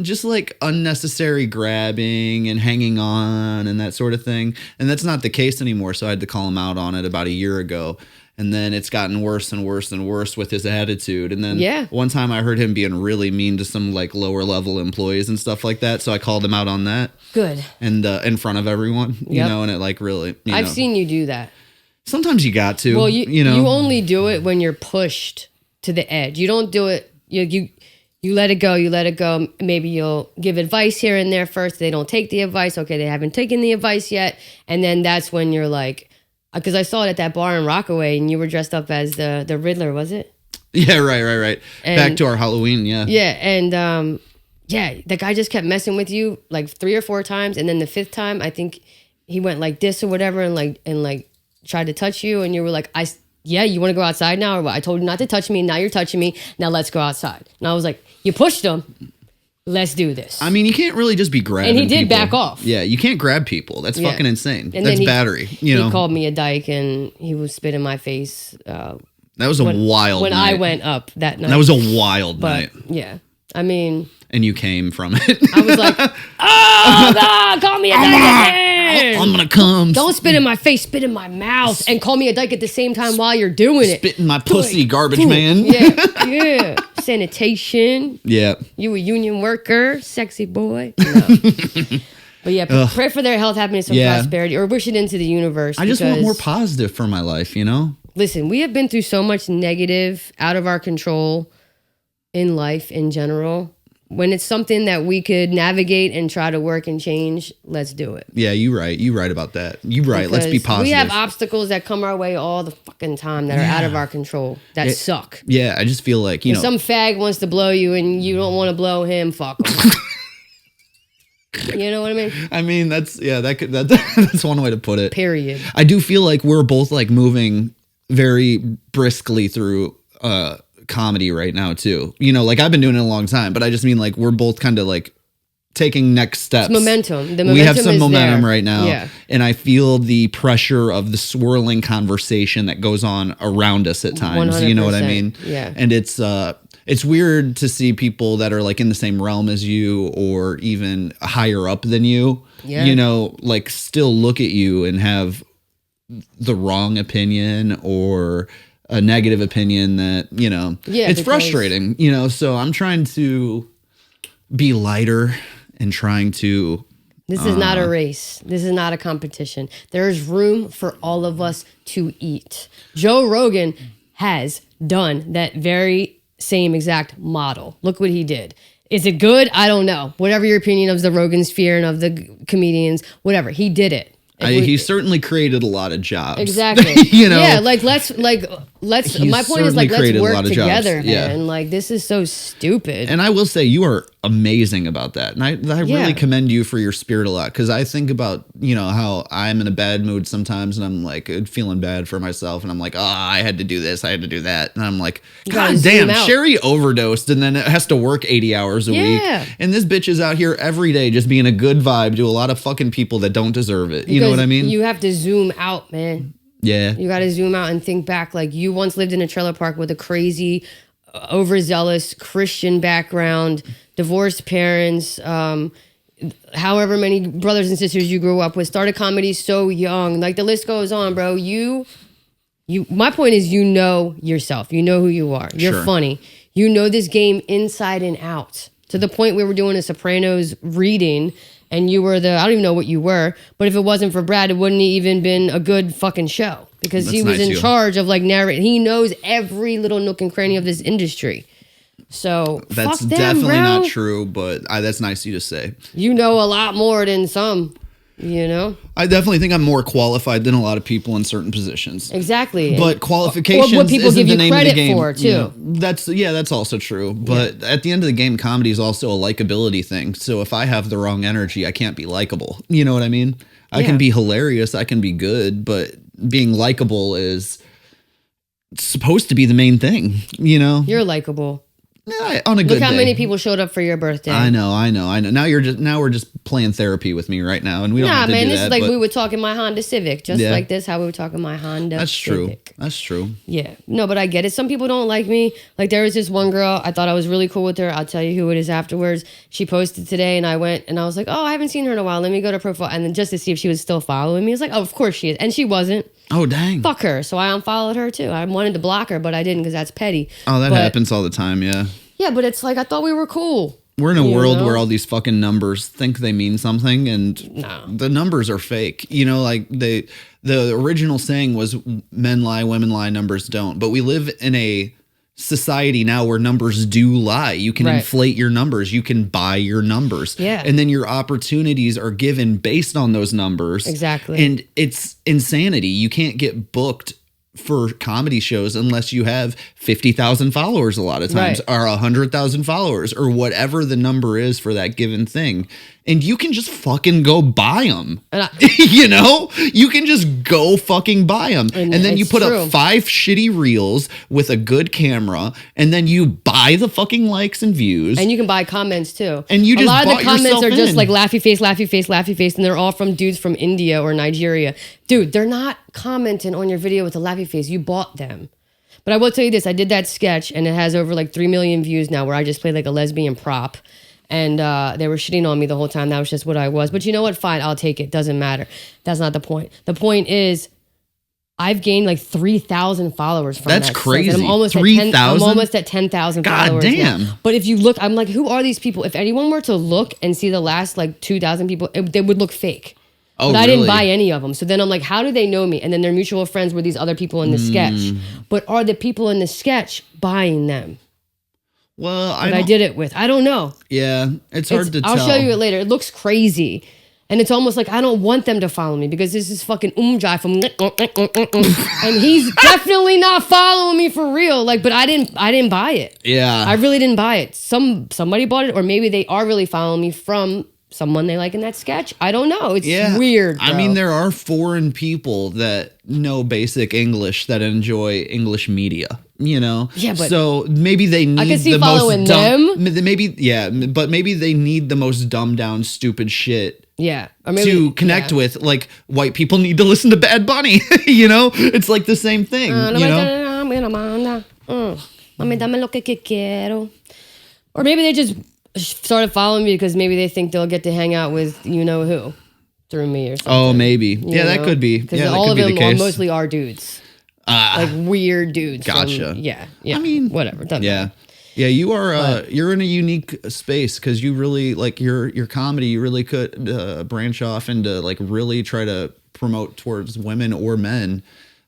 Just like unnecessary grabbing and hanging on and that sort of thing. And that's not the case anymore. So I had to call him out on it about a year ago. And then it's gotten worse and worse and worse with his attitude. And then one time I heard him being really mean to some like lower level employees and stuff like that. So I called him out on that. Good. And in front of everyone, you know, and it like really, I've seen you do that. Sometimes you got to. Well, you only do it when you're pushed to the edge. You don't do it. You let it go. You let it go. Maybe you'll give advice here and there first. They don't take the advice. Okay, they haven't taken the advice yet. And then that's when you're like, because I saw it at that bar in Rockaway, and you were dressed up as the Riddler, was it? Yeah, right. And back to our Halloween, yeah. Yeah, and the guy just kept messing with you like 3 or 4 times, and then the 5th time, I think he went like this or whatever, and tried to touch you, and you were like, you want to go outside now, or what? I told you not to touch me, now you're touching me, now let's go outside. And I was like, you pushed him. Let's do this. I mean, you can't really just be grabbing And he did people. back off. Yeah, you can't grab people. That's fucking insane. And that's battery. You know, he called me a dyke, and he was spitting in my face. That was a wild when night. I went up that night. That was a wild night. Yeah, I mean. And you came from it. I was like, oh, God, call me a dyke again. I'm going to come. Don't spit in my face, spit in my mouth, and call me a dyke at the same time while you're doing it. Spit in my pussy, garbage man. Yeah. Sanitation. Yeah. You a union worker, sexy boy. No. But yeah, pray for their health, happiness, and prosperity, or wish it into the universe. I just want more positive for my life, you know? Listen, we have been through so much negative, out of our control in life in general. When it's something that we could navigate and try to work and change, let's do it. Yeah, you're right. You're right about that. You're right. Let's be positive. We have obstacles that come our way all the fucking time that are out of our control that suck. Yeah, I just feel like, if some fag wants to blow you and you don't want to blow him, fuck him. You know what I mean? I mean, that's one way to put it. Period. I do feel like we're both like moving very briskly through comedy right now too. You know, like I've been doing it a long time, but I just mean like we're both kind of like taking next steps. It's momentum. The momentum we have some is momentum there. right now. Yeah. And I feel the pressure of the swirling conversation that goes on around us at times. 100%. You know what I mean? Yeah. And it's weird to see people that are like in the same realm as you or even higher up than you, you know, like still look at you and have the wrong opinion or a negative opinion that, you know, it's frustrating, you know, so I'm trying to be lighter and trying to. This is not a race. This is not a competition. There is room for all of us to eat. Joe Rogan has done that very same exact model. Look what he did. Is it good? I don't know. Whatever your opinion of the Rogan sphere and of the comedians, whatever. He did it. He certainly created a lot of jobs. Exactly. You know? Yeah, let's let's. he's My point is certainly like, let's created a lot work of jobs. together, Yeah. man. Like, this is so stupid. And I will say you are amazing about that. And I really commend you for your spirit a lot. Because I think about, how I'm in a bad mood sometimes and I'm like feeling bad for myself. And I'm like, I had to do this. I had to do that. And I'm like, God damn, Sheri overdosed and then it has to work 80 hours a week. And this bitch is out here every day just being a good vibe to a lot of fucking people that don't deserve it. You know what I mean? You have to zoom out, man. Yeah. You got to zoom out and think back. Like, you once lived in a trailer park with a crazy, overzealous Christian background, divorced parents, however many brothers and sisters you grew up with, started comedy so young. Like, the list goes on, bro. My point is, you know yourself. You know who you are. You're funny. You know this game inside and out. To the point where we're doing a Sopranos reading and you were I don't even know what you were, but if it wasn't for Brad, it wouldn't have even been a good fucking show because he was in charge of like narrating. He knows every little nook and cranny of this industry. So that's fuck them, definitely bro. not true, but that's nice of you to say. You know a lot more than some. I definitely think I'm more qualified than a lot of people in certain positions. Exactly. But qualifications or what people isn't give you the name credit of the game. for too. That's also true. But at the end of the game, comedy is also a likability thing. So if I have the wrong energy, I can't be likable. You know what I mean? I can be hilarious, I can be good, but being likable is supposed to be the main thing, You're likable. Yeah, on a good day. Look how many people showed up for your birthday. I know. Now we're just playing therapy with me right now, and we don't have to do that. This is like we would talk in my Honda Civic, just like this. How we would talk in my Honda Civic. That's true. Yeah, no, but I get it. Some people don't like me. Like, there was this one girl. I thought I was really cool with her. I'll tell you who it is afterwards. She posted today, and I went and I was like, I haven't seen her in a while. Let me go to her profile, and then just to see if she was still following me. I was like, of course she is, and she wasn't. Oh, dang. Fuck her. So I unfollowed her too. I wanted to block her, but I didn't because that's petty. Oh, that happens all the time. Yeah. Yeah, but it's like, I thought we were cool. We're in a world where all these fucking numbers think they mean something, and the numbers are fake. Like the original saying was men lie, women lie, numbers don't. But we live in a society now where numbers do lie. You can inflate your numbers. You can buy your numbers. Yeah. And then your opportunities are given based on those numbers. Exactly. And it's insanity. You can't get booked for comedy shows unless you have 50,000 followers a lot of times, or 100,000 followers, or whatever the number is for that given thing. And you can just fucking go buy them. You can just go fucking buy them. And then you put up 5 shitty reels with a good camera, and then you buy the fucking likes and views. And you can buy comments too. And you just a lot of the comments are just in. like laughy face, laughy face, laughy face, and they're all from dudes from India or Nigeria. Dude, they're not commenting on your video with a laughy face. You bought them. But I will tell you this, I did that sketch and it has over like 3 million views now, where I just played like a lesbian prop. And they were shitting on me the whole time. That was just what I was. But you know what? Fine, I'll take it. Doesn't matter. That's not the point. The point is, I've gained like 3,000 followers from that. That's crazy. I'm almost 3,000? I'm almost at 10,000 followers. God damn. Now. But if you look, I'm like, who are these people? If anyone were to look and see the last like 2,000 people, they would look fake. Oh, but I really? didn't buy any of them. So then I'm like, how do they know me? And then their mutual friends were these other people in the sketch. But are the people in the sketch buying them? Well, I did it with. I don't know. Yeah, it's hard to tell. I'll show you it later. It looks crazy. And it's almost like I don't want them to follow me because this is fucking Jai from and he's definitely not following me for real. Like, but I didn't buy it. Yeah. I really didn't buy it. Somebody bought it, or maybe they are really following me from someone they like in that sketch. I don't know. It's weird, bro. I mean, there are foreign people that know basic English that enjoy English media, Yeah, but so maybe they need the most dumb. But maybe they need the most dumbed down, stupid shit. Yeah, or maybe, to connect with. Like, white people need to listen to Bad Bunny. It's like the same thing. Or maybe they just started following me because maybe they think they'll get to hang out with who through me or something. Oh, maybe. That could be. Because that all could of be them the case. mostly are dudes. Like weird dudes. Gotcha. Yeah. I mean, whatever. Yeah. Yeah, you are. You're in a unique space because you really like your comedy. You really could branch off into like really try to promote towards women or men.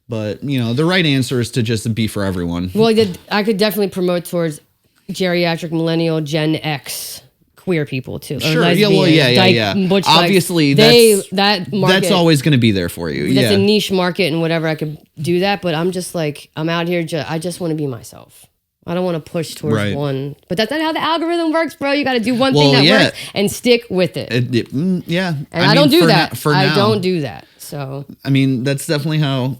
But the right answer is to just be for everyone. Well, I could definitely promote towards geriatric millennial Gen X queer people too. Or Sure. lesbian, Yeah. Butch, Obviously, that market, that's always going to be there for you. That's a niche market and whatever. I could do that, but I'm just like, I'm out here. I just want to be myself. I don't want to push towards one, but that's not how the algorithm works, bro. You got to do one thing that works and stick with it. Yeah. And I don't do that. I don't do that. So, I mean, that's definitely how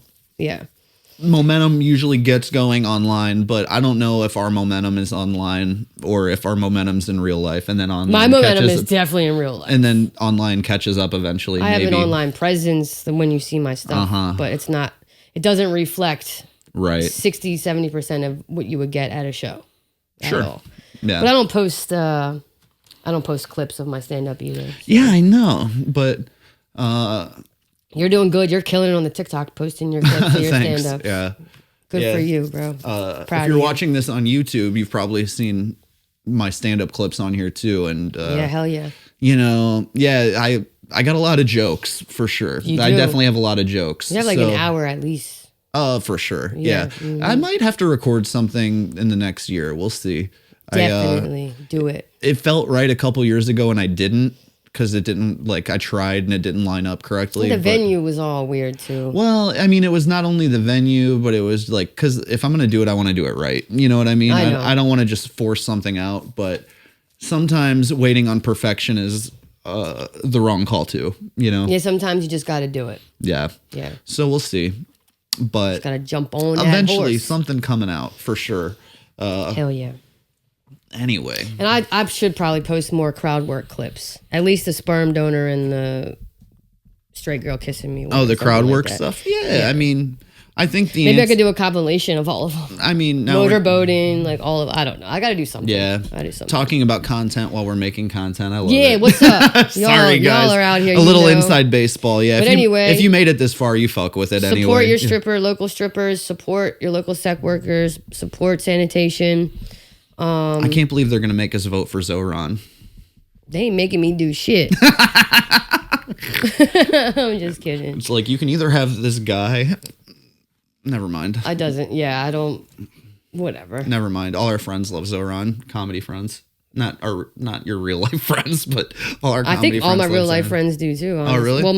momentum usually gets going online, but I don't know if our momentum is online or if our momentum's in real life, and then online. My momentum is definitely in real life, and then online catches up eventually. I have an online presence when you see my stuff, but it's not. It doesn't reflect 60-70% of what you would get at a show. Sure. All. Yeah. But I don't post. I don't post clips of my stand up either. So. Yeah, I know, but. You're doing good. You're killing it on the TikTok, posting your clips of your stand-up. Yeah. Good for you, bro. If you're watching this on YouTube, you've probably seen my stand-up clips on here too. And hell yeah. You know, I got a lot of jokes for sure. I definitely have a lot of jokes. You have like an hour at least. For sure. Yeah. Mm-hmm. I might have to record something in the next year. We'll see. Definitely do it. It felt right a couple years ago and I didn't. Because it didn't, I tried and it didn't line up correctly. The venue was all weird too. Well, I mean, it was not only the venue, but it was because if I'm going to do it, I want to do it right. You know what I mean? I don't want to just force something out, but sometimes waiting on perfection is the wrong call too, you know? Yeah, sometimes you just got to do it. Yeah. Yeah. So we'll see. But just got to jump on eventually that horse. Something coming out for sure. Hell yeah. Anyway. And I should probably post more crowd work clips. At least the sperm donor and the straight girl kissing me. Oh, the crowd work stuff? Yeah. I mean, I think maybe I could do a compilation of all of them. I mean, motorboating, all of I don't know. I got to do something. Yeah. I do something. Talking about content while we're making content. I love it. Yeah, what's up? Sorry, guys. Y'all are out here. A little inside baseball. Yeah. But anyway. If you made it this far, you fuck with it anyway. Support your stripper, local strippers. Support your local sex workers. Support sanitation. I can't believe they're going to make us vote for Zoran. They ain't making me do shit. I'm just kidding. It's like you can either have this guy. Never mind. I don't. Whatever. Never mind. All our friends love Zoran. Comedy friends. Not your real life friends, but all our comedy friends. I think all my real life friends do too. Honestly. Oh, really? Well,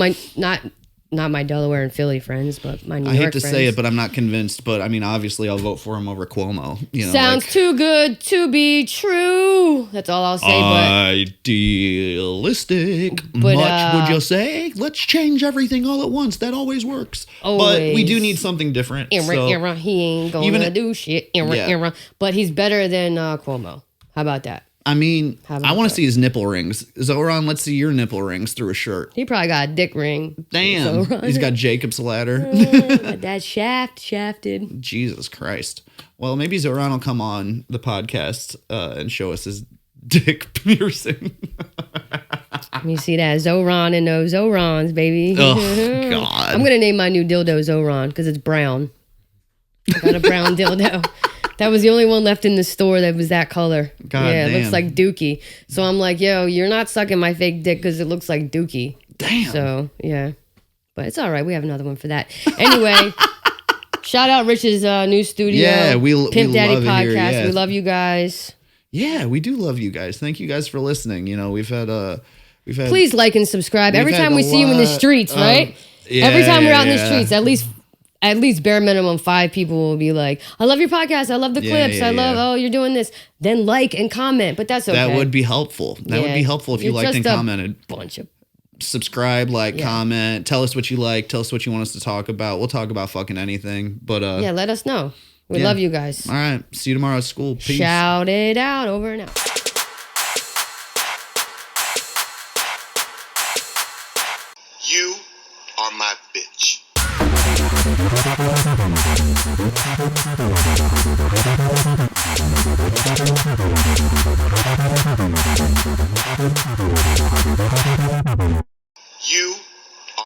not my Delaware and Philly friends, but my New York friends. I hate to say it, but I'm not convinced. But I mean, obviously, I'll vote for him over Cuomo. You know, sounds too good to be true. That's all I'll say. Idealistic. But, much would you say? Let's change everything all at once. That always works. But we do need something different. He ain't gonna do shit. But he's better than Cuomo. How about that? I mean, I want to see his nipple rings. Zoran, let's see your nipple rings through a shirt. He probably got a dick ring. Damn. Zoran. He's got Jacob's ladder. That shafted. Jesus Christ. Well, maybe Zoran will come on the podcast and show us his dick piercing. You see that? Zoran and those Zorans, baby. Oh, God. I'm going to name my new dildo Zoran because it's brown. I got a brown dildo. That was the only one left in the store that was that color. God yeah, damn. It looks like Dookie. So I'm like, yo, you're not sucking my fake dick because it looks like Dookie. Damn. So, yeah. But it's all right. We have another one for that. Anyway, shout out Rich's new studio. Yeah, Pimp we Daddy love Podcast. It here, yeah. We love you guys. Yeah, we do love you guys. Thank you guys for listening. You know, we've had Please like and subscribe. Every time we see you in the streets, right? Every time we're out in the streets, at least bare minimum 5 people will be like, I love your podcast. I love the clips. I love, you're doing this. Then like and comment, but that's okay. That would be helpful. That would be helpful if you liked and commented. Bunch of subscribe, comment, tell us what you like, tell us what you want us to talk about. We'll talk about fucking anything. But yeah, let us know. We love you guys. All right. See you tomorrow at school. Peace. Shout it out. Over and out. You are my bitch.